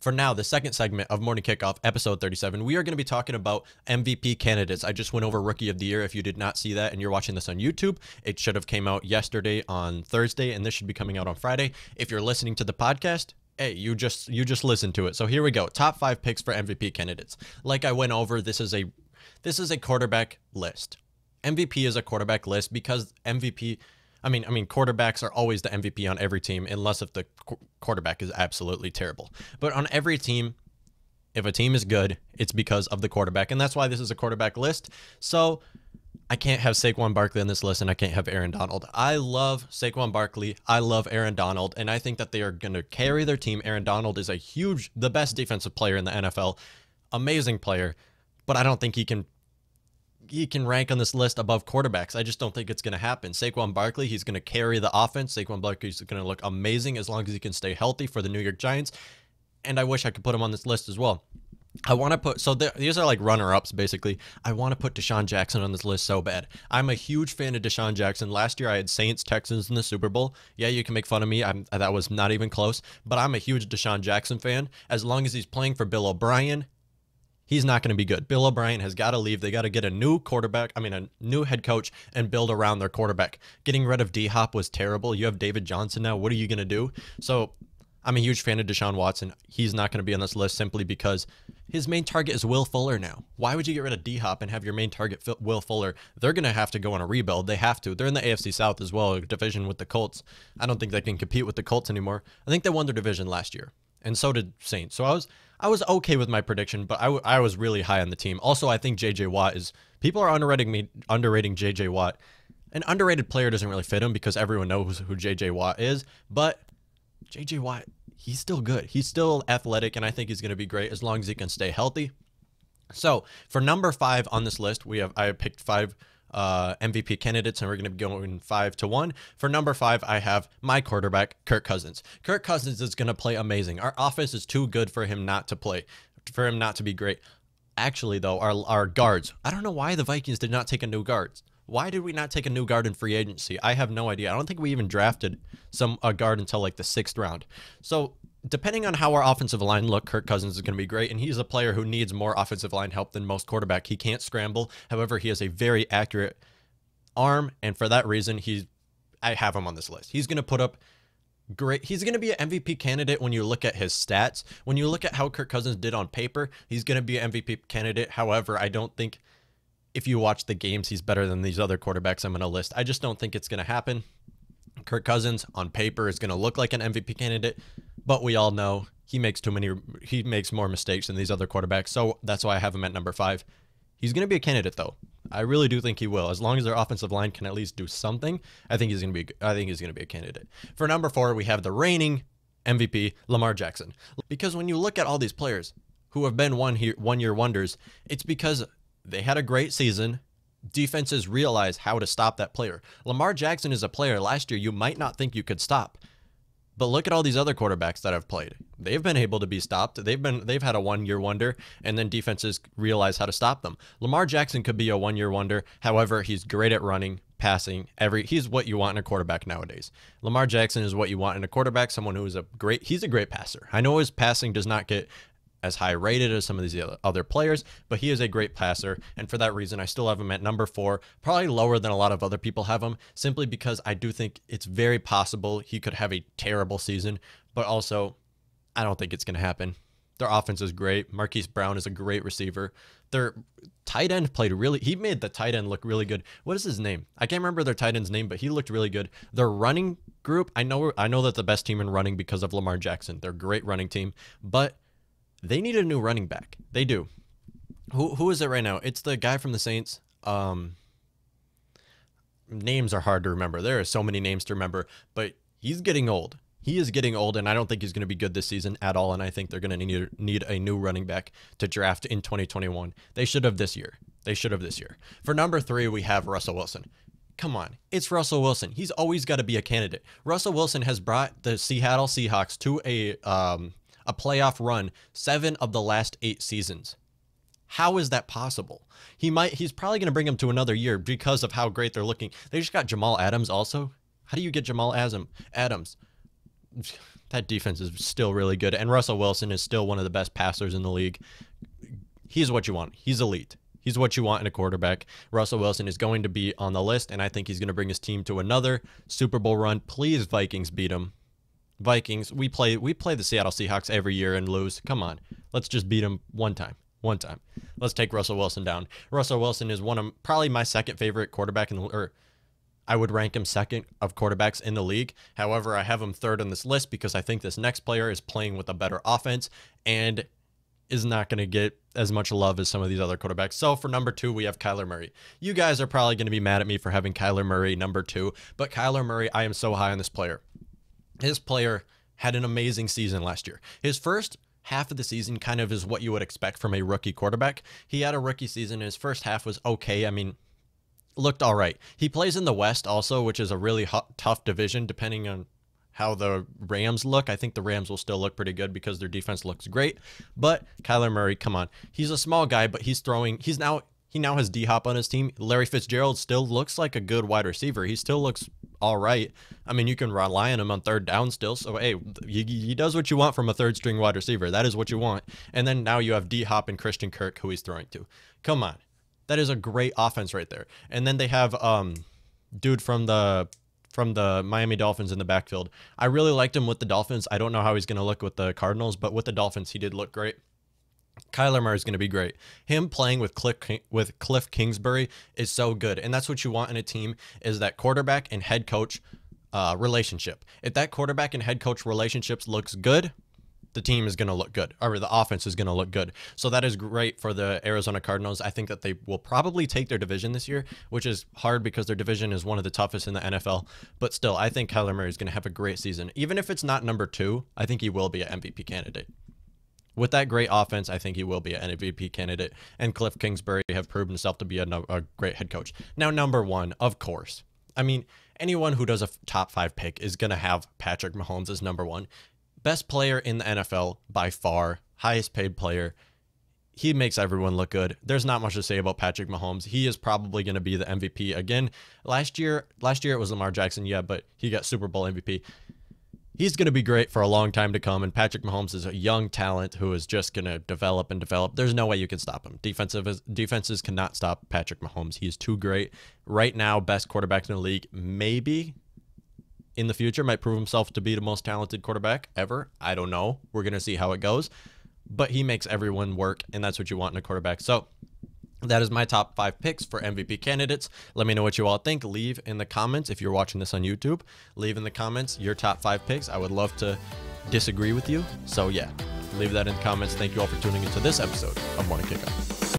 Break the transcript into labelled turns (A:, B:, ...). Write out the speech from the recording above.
A: For now, the second segment of Morning Kickoff, episode 37, we are going to be talking about MVP candidates. I just went over Rookie of the Year. If you did not see that and you're watching this on YouTube, it should have came out yesterday on Thursday, and this should be coming out on Friday. If you're listening to the podcast, hey, you just listened to it. So here we go. Top 5 picks for MVP candidates. Like I went over, this is a quarterback list. MVP is a quarterback list because quarterbacks are always the MVP on every team, unless if the quarterback is absolutely terrible. But on every team, if a team is good, it's because of the quarterback, and that's why this is a quarterback list. So I can't have Saquon Barkley on this list, and I can't have Aaron Donald. I love Saquon Barkley. I love Aaron Donald, and I think that they are going to carry their team. Aaron Donald is the best defensive player in the NFL, amazing player, but I don't think he can rank on this list above quarterbacks. I just don't think it's going to happen. Saquon Barkley, he's going to carry the offense. Saquon Barkley's going to look amazing as long as he can stay healthy for the New York Giants. And I wish I could put him on this list as well. I want to put, these are like runner-ups, basically. I want to put Deshaun Jackson on this list so bad. I'm a huge fan of Deshaun Jackson. Last year, I had Saints, Texans in the Super Bowl. Yeah, you can make fun of me. That was not even close. But I'm a huge Deshaun Jackson fan. As long as he's playing for Bill O'Brien, he's not going to be good. Bill O'Brien has got to leave. They got to get a new new head coach and build around their quarterback. Getting rid of D-Hop was terrible. You have David Johnson now. What are you going to do? So I'm a huge fan of Deshaun Watson. He's not going to be on this list simply because his main target is Will Fuller now. Why would you get rid of D-Hop and have your main target Will Fuller? They're going to have to go on a rebuild. They have to. They're in the AFC South as well, a division with the Colts. I don't think they can compete with the Colts anymore. I think they won their division last year, and so did Saints. So I was okay with my prediction, but I was really high on the team. Also, I think J.J. Watt people are underrating J.J. Watt. An underrated player doesn't really fit him because everyone knows who J.J. Watt is, but J.J. Watt, he's still good. He's still athletic, and I think he's going to be great as long as he can stay healthy. So for number 5 on this list, I picked 5 MVP candidates, and we're going to be going 5-1. For number 5, I have my quarterback, Kirk Cousins. Kirk Cousins is going to play amazing. Our offense is too good for him not to play, for him not to be great. Actually, though, our guards, I don't know why the Vikings did not take a new guards. Why did we not take a new guard in free agency? I have no idea. I don't think we even drafted a guard until like the 6th round. So depending on how our offensive line look, Kirk Cousins is going to be great, and he's a player who needs more offensive line help than most quarterback. He can't scramble. However, he has a very accurate arm, and for that reason, I have him on this list. He's going to put up great. He's going to be an MVP candidate when you look at his stats. When you look at how Kirk Cousins did on paper, he's going to be an MVP candidate. However, I don't think if you watch the games, he's better than these other quarterbacks I'm going to list. I just don't think it's going to happen. Kirk Cousins on paper is going to look like an MVP candidate, but we all know he makes more mistakes than these other quarterbacks. So that's why I have him at number 5. He's going to be a candidate though. I really do think he will. As long as their offensive line can at least do something, I think he's going to be a candidate. For number 4, we have the reigning MVP, Lamar Jackson. Because when you look at all these players who have been one-year wonders, it's because they had a great season. Defenses realize how to stop that player. Lamar Jackson is a player last year you might not think you could stop. But look at all these other quarterbacks that have played. They've been able to be stopped. They've had a one-year wonder, and then defenses realize how to stop them. Lamar Jackson could be a one-year wonder. However, he's great at running, passing. He's what you want in a quarterback nowadays. Lamar Jackson is what you want in a quarterback, someone who is he's a great passer. I know his passing does not get as high rated as some of these other players, but he is a great passer, and for that reason I still have him at number 4, probably lower than a lot of other people have him, simply because I do think it's very possible he could have a terrible season, but also I don't think it's going to happen. Their offense is great. Marquise Brown is a great receiver. Their tight end he made the tight end look really good. What is his name? I can't remember their tight end's name, but he looked really good. Their running group, I know that the best team in running because of Lamar Jackson. They're a great running team, but they need a new running back. They do. Who is it right now? It's the guy from the Saints. Names are hard to remember. There are so many names to remember, but he's getting old. He is getting old, and I don't think he's going to be good this season at all, and I think they're going to need a new running back to draft in 2021. They should have this year. For number 3, we have Russell Wilson. Come on, it's Russell Wilson. He's always got to be a candidate. Russell Wilson has brought the Seattle Seahawks to a playoff run 7 of the last 8 seasons. How is that possible? He's probably going to bring them to another year because of how great they're looking. They just got Jamal Adams also. How do you get Jamal Adams? that defense is still really good. And Russell Wilson is still one of the best passers in the league. He's what you want. He's elite. He's what you want in a quarterback. Russell Wilson is going to be on the list, and I think he's going to bring his team to another Super Bowl run. Please, Vikings, beat them. Vikings, we play the Seattle Seahawks every year and lose. Come on. Let's just beat them one time. One time. Let's take Russell Wilson down. Russell Wilson is one of probably my second favorite quarterback or I would rank him second of quarterbacks in the league. However, I have him third on this list because I think this next player is playing with a better offense and is not going to get as much love as some of these other quarterbacks. So for number 2, we have Kyler Murray. You guys are probably going to be mad at me for having Kyler Murray number 2, but Kyler Murray, I am so high on this player. His player had an amazing season last year. His first half of the season kind of is what you would expect from a rookie quarterback. He had a rookie season. His first half was okay. I mean, looked all right. He plays in the West also, which is a really tough division depending on how the Rams look. I think the Rams will still look pretty good because their defense looks great. But Kyler Murray, come on. He's a small guy, but he now has D-Hop on his team. Larry Fitzgerald still looks like a good wide receiver. He still looks all right. I mean, you can rely on him on third down still. So, hey, he does what you want from a third-string wide receiver. That is what you want. And then now you have D-Hop and Christian Kirk, who he's throwing to. Come on. That is a great offense right there. And then they have dude from the Miami Dolphins in the backfield. I really liked him with the Dolphins. I don't know how he's going to look with the Cardinals, but with the Dolphins, he did look great. Kyler Murray is going to be great. Him playing with Cliff Kingsbury is so good, and that's what you want in a team is that quarterback and head coach relationship. If that quarterback and head coach relationships looks good, the team is going to look good, or the offense is going to look good. So that is great for the Arizona Cardinals. I think that they will probably take their division this year, which is hard because their division is one of the toughest in the NFL. But still, I think Kyler Murray is going to have a great season. Even if it's not number 2, I think he will be an MVP candidate. With that great offense, I think he will be an MVP candidate. And Cliff Kingsbury have proven himself to be a great head coach. Now, number 1, of course. I mean, anyone who does a top 5 pick is going to have Patrick Mahomes as number 1. Best player in the NFL by far, highest paid player. He makes everyone look good. There's not much to say about Patrick Mahomes. He is probably going to be the MVP again. Last year it was Lamar Jackson, yeah, but he got Super Bowl MVP. He's going to be great for a long time to come, and Patrick Mahomes is a young talent who is just going to develop and develop. There's no way you can stop him. Defenses cannot stop Patrick Mahomes. He is too great. Right now, best quarterback in the league, maybe in the future might prove himself to be the most talented quarterback ever. I don't know. We're going to see how it goes. But he makes everyone work, and that's what you want in a quarterback. So that is my top 5 picks for MVP candidates. Let me know what you all think. Leave in the comments if you're watching this on YouTube. Leave in the comments your top 5 picks. I would love to disagree with you. So yeah, leave that in the comments. Thank you all for tuning into this episode of Morning Kickoff.